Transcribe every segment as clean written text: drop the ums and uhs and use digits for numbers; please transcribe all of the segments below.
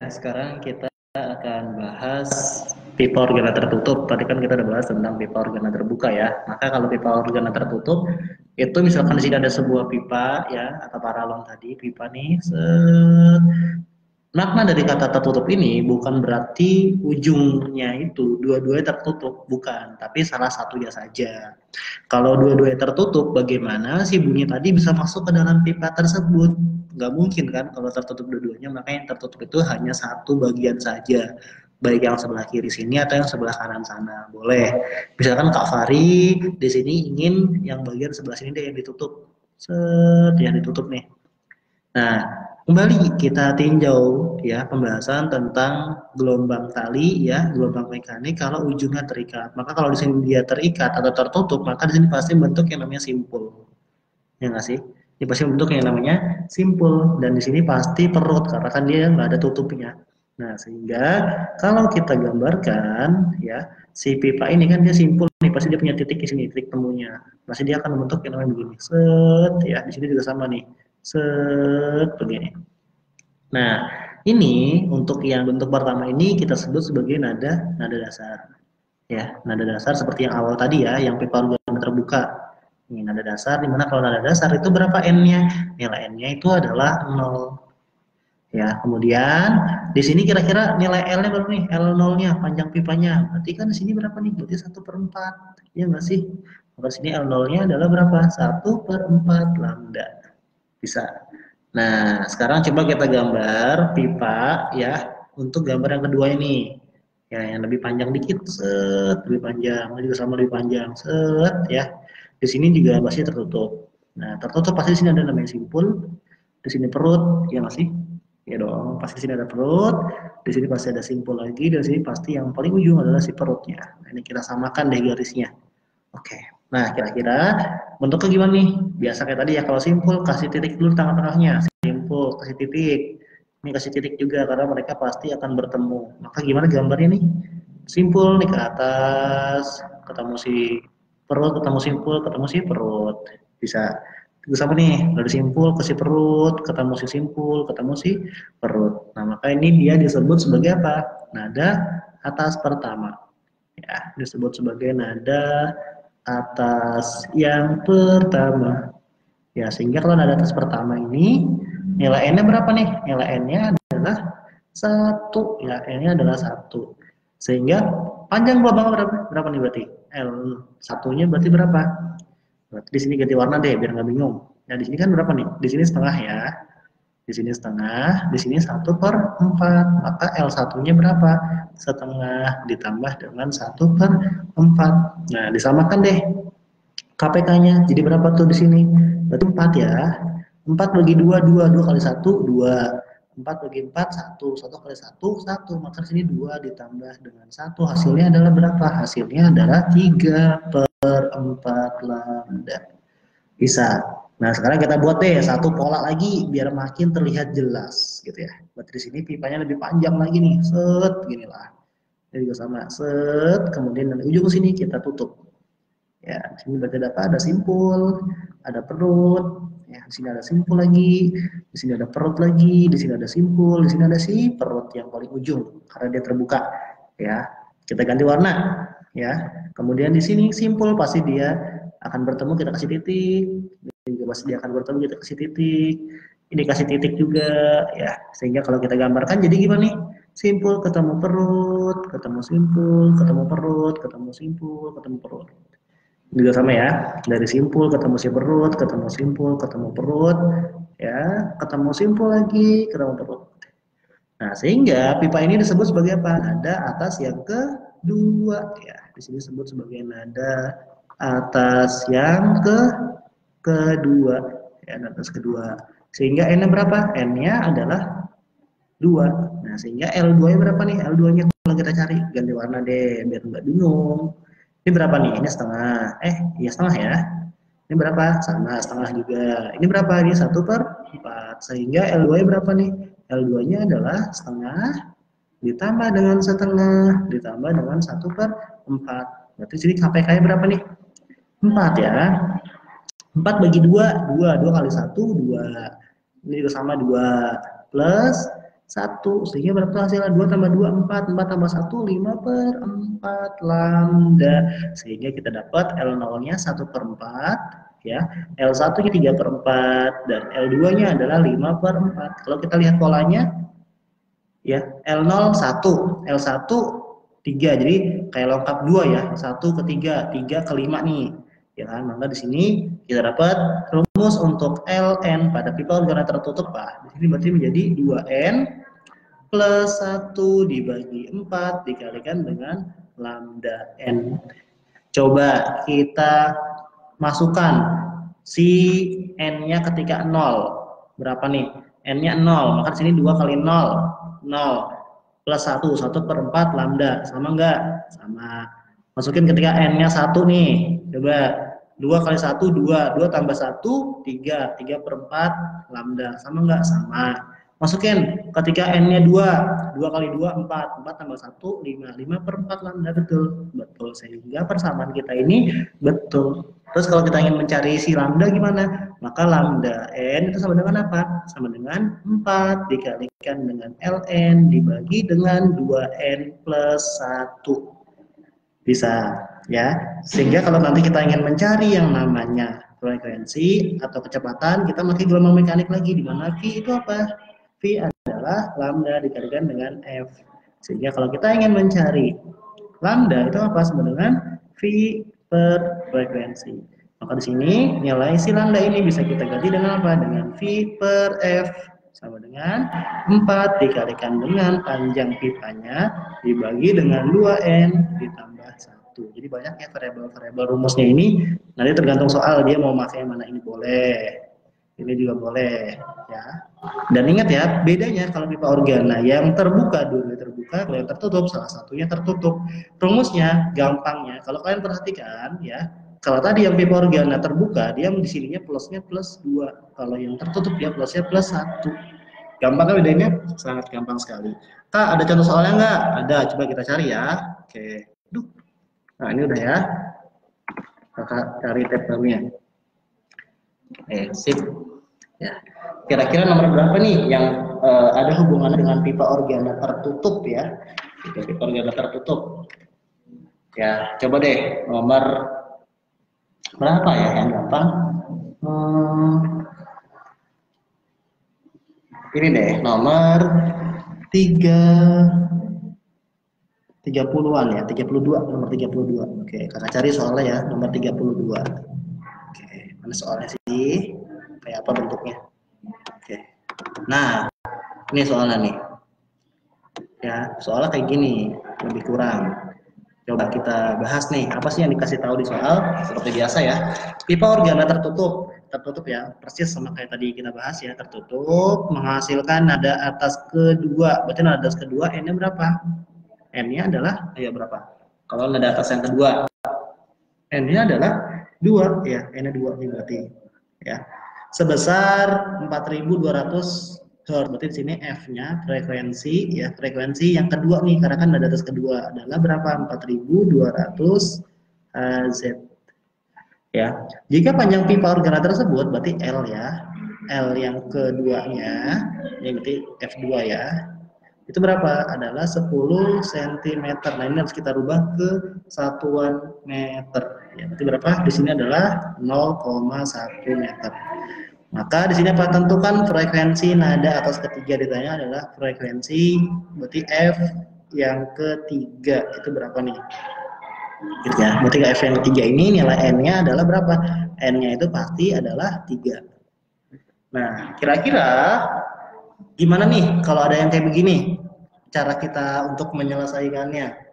Sekarang kita akan bahas pipa organa tertutup. Tadi kan kita udah bahas tentang pipa organa terbuka ya. Maka kalau pipa organa tertutup, itu misalkan di sini ada sebuah pipa ya, atau paralon tadi, pipa nih, makna dari kata tertutup ini bukan berarti ujungnya itu dua-duanya tertutup, bukan, tapi salah satunya saja. Kalau dua-duanya tertutup, bagaimana si bunyi tadi bisa masuk ke dalam pipa tersebut? Nggak mungkin kan kalau tertutup dua-duanya, maka yang tertutup itu hanya satu bagian saja. Baik yang sebelah kiri sini atau yang sebelah kanan sana. Boleh. Misalkan Kak Fari di sini ingin yang bagian sebelah sini deh yang ditutup. Set, yang ditutup nih. Nah, kembali kita tinjau ya pembahasan tentang gelombang tali ya, gelombang mekanik kalau ujungnya terikat. Maka kalau di sini dia terikat atau tertutup, maka di sini pasti bentuk yang namanya simpul. Ya nggak sih? Ini pasti bentuk yang namanya simpul dan di sini pasti perut karena kan dia nggak ada tutupnya. Nah, sehingga kalau kita gambarkan ya, si pipa ini kan dia simpul nih, pasti dia punya titik di sini, titik temunya. Pasti dia akan membentuk yang namanya begini. Set ya, di sini juga sama nih. Set begini. Nah, ini untuk yang bentuk pertama ini kita sebut sebagai nada nada dasar. Ya, nada dasar seperti yang awal tadi ya, yang pipa organ terbuka. Ini nada dasar, dimana kalau nada dasar itu berapa N-nya? Nilai N-nya itu adalah 0. Ya, kemudian di sini kira-kira nilai L-nya berapa nih? L0-nya, panjang pipanya. Berarti kan di sini berapa nih? Berarti 1/4. Ya nggak sih? Maka sini L0-nya adalah berapa? 1/4 lambda. Bisa. Nah, sekarang coba kita gambar pipa ya untuk gambar yang kedua ini. Ya, yang lebih panjang dikit, set, lebih panjang, ini juga sama lebih panjang, set, ya. Di sini juga masih tertutup. Nah, tertutup pasti di sini ada namanya simpul, di sini perut, ya masih, ya dong. Pasti di sini ada perut, di sini pasti ada simpul lagi, di sini pasti yang paling ujung adalah si perutnya. Nah, ini kita samakan deh garisnya. Oke. Nah, kira-kira bentuknya gimana nih? Biasa kayak tadi ya, kalau simpul kasih titik dulu tengah-tengahnya. Simpul kasih titik. Ini kasih titik juga karena mereka pasti akan bertemu. Maka gimana gambarnya nih? Simpul nih ke atas, ketemu si perut, ketemu simpul, ketemu si perut. Bisa. Itu sama nih, dari simpul ke si perut, ketemu si simpul, ketemu si perut. Nah, maka ini dia disebut sebagai apa? Nada atas pertama. Ya, disebut sebagai nada atas yang pertama. Ya, sehingga kalau nada atas pertama ini nilai N-nya berapa nih? Nilai N-nya adalah 1. Ya, N-nya adalah 1. Sehingga panjang gelombang berapa? Berapa nih berarti? L1-nya berarti berapa? Berarti di sini ganti warna deh biar nggak bingung. Nah, di sini kan berapa nih? Di sini setengah ya. Di sini setengah, di sini 1/4. Maka L1-nya berapa? Setengah ditambah dengan 1/4. Nah, disamakan deh KPK-nya. Jadi berapa tuh di sini? Berarti 4 ya. 4 bagi 2, 2. 2 kali 1, 2. 4 bagi 4, 1. 1 kali 1, 1. Maka di sini 2 ditambah dengan 1. Hasilnya adalah berapa? Hasilnya adalah 3/4 lambda. Bisa. Nah, sekarang kita buat deh satu pola lagi biar makin terlihat jelas gitu ya. Berarti di sini pipanya lebih panjang lagi nih. Set, ginilah. Ini juga sama. Set, kemudian dari ujung sini kita tutup. Ya, di sini berarti ada apa? Ada simpul, ada perut. Ya, di sini ada simpul lagi, di sini ada perut lagi, di sini ada simpul, di sini ada si perut yang paling ujung karena dia terbuka. Ya, kita ganti warna. Ya, kemudian di sini simpul pasti dia akan bertemu, kita kasih titik. Ini juga pasti dia akan bertemu, kita kasih titik. Ini kasih titik juga, ya. Sehingga kalau kita gambarkan jadi gimana nih? Simpul ketemu perut, ketemu simpul, ketemu perut, ketemu simpul, ketemu perut. Juga sama ya, dari simpul ketemu si perut, ketemu simpul, ketemu perut, ya, ketemu simpul lagi, ketemu perut. Nah, sehingga pipa ini disebut sebagai apa? Nada atas yang kedua, ya. Di sini disebut sebagai nada atas yang kedua, ya, nada atas kedua. Sehingga N-nya berapa? N-nya adalah 2. Nah, sehingga L2-nya berapa nih? L2-nya kalau kita cari, ganti warna deh, biar nggak bingung. Ini berapa nih? Ini setengah. Iya setengah ya. Ini berapa? Sama, setengah juga. Ini berapa? Ini 1/4. Sehingga L2-nya berapa nih? L2-nya adalah setengah ditambah dengan setengah ditambah dengan 1/4. Berarti sini KPK-nya berapa nih? 4 ya. 4 bagi 2, 2. 2 kali 1, 2. Ini juga sama 2. Plus 1. Sehingga berapa hasilnya? 2 tambah 2, 4. 4 tambah 1, 5/4 lambda. Sehingga kita dapat L0-nya 1/4, ya. L1-nya 3/4, dan L2-nya adalah 5/4. Kalau kita lihat polanya, ya, L0 1, L1 3. Jadi kayak lengkap 2 ya. 1 ke 3, 3 ke 5 nih. Ya kan? Maka di sini kita dapat rumus untuk Ln pada pipa organa tertutup, Pak. Di sini berarti menjadi 2n plus 1 dibagi 4 dikalikan dengan lambda n. Coba kita masukkan si n-nya ketika 0. Berapa nih? N-nya 0, maka di sini 2 kali 0, 0. Plus 1, 1/4 lambda. Sama enggak? Sama. Masukin ketika n-nya 1 nih. Coba 2 kali 1, 2. 2 tambah 1, 3. 3/4 lambda. Sama enggak? Sama. Masukin ketika n-nya 2. 2 kali 2, 4. 4 tambah 1, 5. 5/4 lambda. Betul. Betul. Sehingga persamaan kita ini betul. Terus kalau kita ingin mencari si lambda gimana? Maka lambda n itu sama dengan apa? Sama dengan 4 dikalikan dengan ln dibagi dengan 2n plus 1. Bisa, ya. Sehingga kalau nanti kita ingin mencari yang namanya frekuensi atau kecepatan, kita pakai gelombang mekanik lagi, di mana V itu apa? V adalah lambda dikalikan dengan F. Sehingga kalau kita ingin mencari lambda itu apa? Sama dengan V per frekuensi. Maka di sini nilai si lambda ini bisa kita ganti dengan apa? Dengan V per F sama dengan 4 dikalikan dengan panjang pipanya dibagi dengan 2n ditambah 1. Jadi banyak ya variabel-variabel rumusnya ini. Nanti tergantung soal dia mau pakai yang mana, ini boleh. Ini juga boleh, ya. Dan ingat ya, bedanya kalau pipa organa yang terbuka, dua terbuka, kalau yang tertutup salah satunya tertutup. Rumusnya gampangnya, kalau kalian perhatikan ya, kalau tadi yang pipa organa terbuka, dia di sininya plusnya plus 2. Kalau yang tertutup dia plusnya plus 1. Gampang kan bedanya? Sangat gampang sekali. Kak, ada contoh soalnya nggak? Ada, coba kita cari ya. Oke. Duh. Nah, ini udah ya. Kakak cari tab barunya. Sip. Ya. Kira-kira nomor berapa nih yang ada hubungannya dengan pipa organa tertutup ya? Pipa organa tertutup. Ya, coba deh nomor berapa ya yang gampang? Ini deh nomor 30-an ya, 32, nomor 32. Oke, kakak cari soalnya ya, nomor 32. Oke, mana soalnya sih? Kayak apa bentuknya? Oke. Nah, ini soalnya nih. Ya, soalnya kayak gini, lebih kurang. Coba kita bahas nih, apa sih yang dikasih tahu di soal? Seperti biasa ya. Pipa organa tertutup ya, persis sama kayak tadi kita bahas ya, tertutup menghasilkan nada atas kedua. Berarti nada atas kedua n-nya berapa? N-nya adalah berapa? Kalau nada atas yang kedua, n-nya adalah 2 ya, n-nya 2 nih berarti ya. Sebesar 4.200 Hz. Berarti di sini F-nya frekuensi ya, frekuensi yang kedua nih, karena kan nada atas kedua adalah berapa? 4.200 Hz. Ya. Jika panjang pipa organa tersebut berarti L ya. L yang keduanya, ya berarti F2 ya. Itu berapa? Adalah 10 cm. Nah, ini harus kita rubah ke satuan meter. Ya, berarti berapa? Di sini adalah 0,1 meter. Maka di sini apa? Tentukan frekuensi nada atas ketiga, ditanya adalah frekuensi, berarti F yang ketiga itu berapa nih? Gitu ya. Berarti F yang ketiga ini nilai N-nya adalah berapa? N-nya itu pasti adalah 3. Nah, kira-kira gimana nih kalau ada yang kayak begini? Cara kita untuk menyelesaikannya.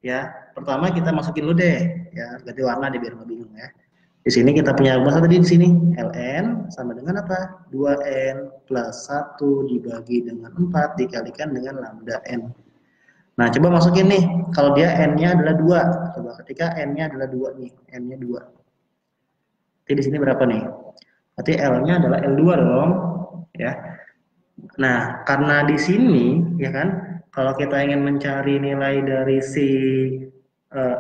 Ya, pertama kita masukin dulu deh, ya, ganti warna deh biar nggak bingung ya. Di sini kita punya rumus tadi di sini, Ln sama dengan apa? 2n plus 1 dibagi dengan 4 dikalikan dengan lambda n. Nah, coba masukin nih, kalau dia n-nya adalah 2. Coba ketika n-nya adalah 2 nih, n-nya 2. Jadi di sini berapa nih? Berarti L-nya adalah L2 dong, ya. Nah, karena di sini, ya kan, kalau kita ingin mencari nilai dari si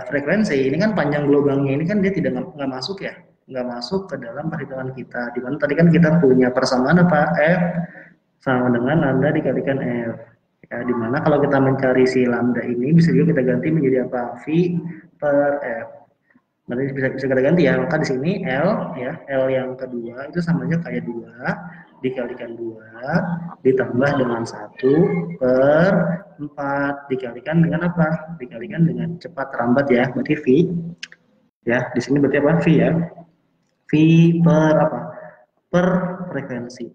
frekuensi, ini kan panjang gelombangnya ini kan dia nggak masuk ya, nggak masuk ke dalam perhitungan kita. Di mana tadi kan kita punya persamaan apa? F sama dengan lambda dikalikan F. Ya, dimana kalau kita mencari si lambda ini bisa juga kita ganti menjadi apa? V per F. Berarti bisa kita ganti ya. Maka di sini L ya, L yang kedua itu sama aja kayak 2 dikalikan 2 ditambah dengan 1/4 dikalikan dengan apa? Dikalikan dengan cepat lambat ya. Berarti V ya. Di sini berarti apa? V ya. V per apa? Per frekuensi.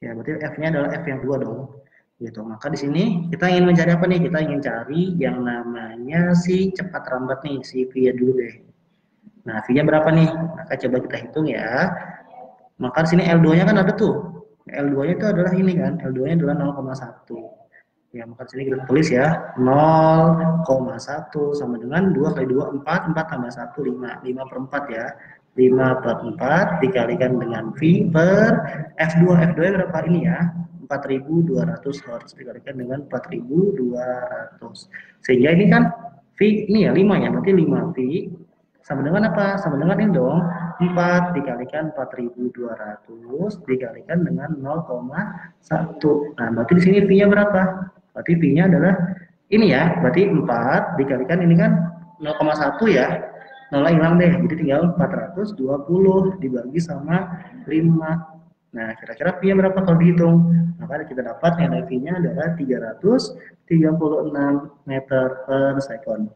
Ya, berarti F-nya adalah F yang 2 dong. Gitu. Maka di sini kita ingin mencari apa nih? Kita ingin cari yang namanya si cepat lambat nih, si V-nya dulu deh. Nah, V-nya berapa nih? Maka coba kita hitung ya. Maka di sini L2-nya kan ada tuh. L2-nya itu adalah ini kan, L2-nya adalah 0,1. Ya, maka di sini kita tulis ya, 0,1 sama dengan 2 kali 2, 4, 4 tambah 1, 5. 5 per 4 ya. 5 per 4 dikalikan dengan V per F2. F2 berapa ini ya? 4.200 Hz dikalikan dengan 4.200. Sehingga ini kan V ini ya 5 ya, berarti 5 V sama dengan apa? Sama dengan ini dong. 4 dikalikan 4.200 dikalikan dengan 0,1. Nah, berarti di sini V-nya berapa? Berarti V-nya adalah ini ya. Berarti 4 dikalikan ini kan 0,1 ya. 0 hilang deh. Jadi tinggal 420 dibagi sama 5. Nah, kira-kira V-nya berapa kalau dihitung? Maka kita dapat nilai V-nya adalah 336 meter per second.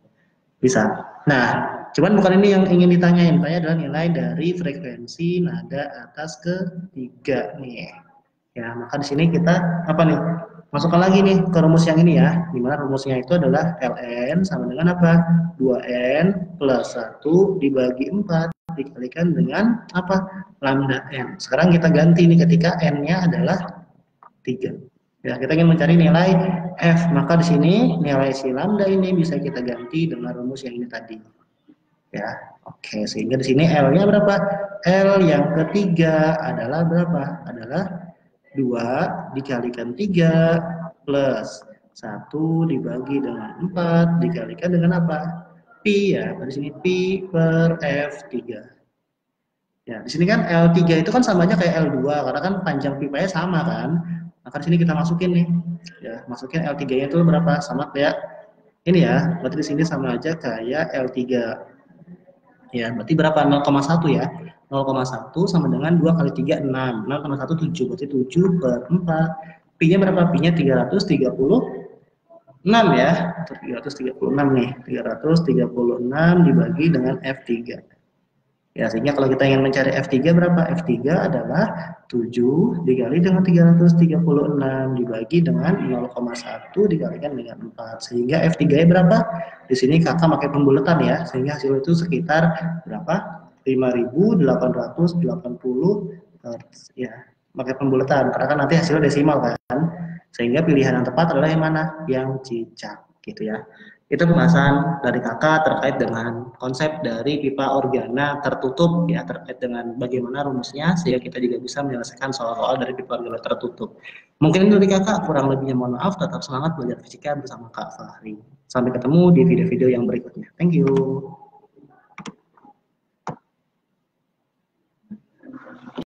Bisa. Nah, cuman bukan ini yang ingin ditanyain. Tanya adalah nilai dari frekuensi nada atas ketiga nih. Ya, maka di sini kita apa nih? Masukkan lagi nih ke rumus yang ini ya. Dimana rumusnya itu adalah Ln sama dengan apa? 2n plus 1 dibagi 4 dikalikan dengan apa? Lambda n. Sekarang kita ganti nih ketika n-nya adalah 3. Ya, kita ingin mencari nilai F, maka di sini nilai si lambda ini bisa kita ganti dengan rumus yang ini tadi. Ya, oke, sehingga di sini L-nya berapa? L yang ketiga adalah berapa? Adalah 2 dikalikan 3 plus 1 dibagi dengan 4 dikalikan dengan apa? Pi ya, di sini Pi per F3. Ya, di sini kan L3 itu kan sama aja kayak L2 karena kan panjang pipanya sama kan. Maka di sini kita masukin nih. Ya, masukin L3-nya itu berapa? Sama kayak ini ya. Berarti di sini sama aja kayak L3. Ya, berarti berapa? 0,1 ya. 0,1 sama dengan 2 kali 3 6. 0,1 7. Berarti 7 per 4. Pi-nya berapa? Pi-nya 336 ya. 336 nih. 336 dibagi dengan F3. Ya, sehingga kalau kita ingin mencari F3 berapa? F3 adalah 7 dikali dengan 336 dibagi dengan 0,1 dikalikan dengan 4. Sehingga F3-nya berapa? Di sini kakak pakai pembulatan ya. Sehingga hasil itu sekitar berapa? 5.880 Hz. Ya, pakai pembulatan. Karena kan nanti hasilnya desimal kan. Sehingga pilihan yang tepat adalah yang mana? Yang cicak gitu ya. Itu pembahasan dari kakak terkait dengan konsep dari pipa organa tertutup ya, terkait dengan bagaimana rumusnya sehingga kita juga bisa menyelesaikan soal-soal dari pipa organa tertutup. Mungkin dari kakak, kurang lebihnya mohon maaf, tetap semangat belajar fisika bersama Kak Fahri. Sampai ketemu di video-video yang berikutnya. Thank you.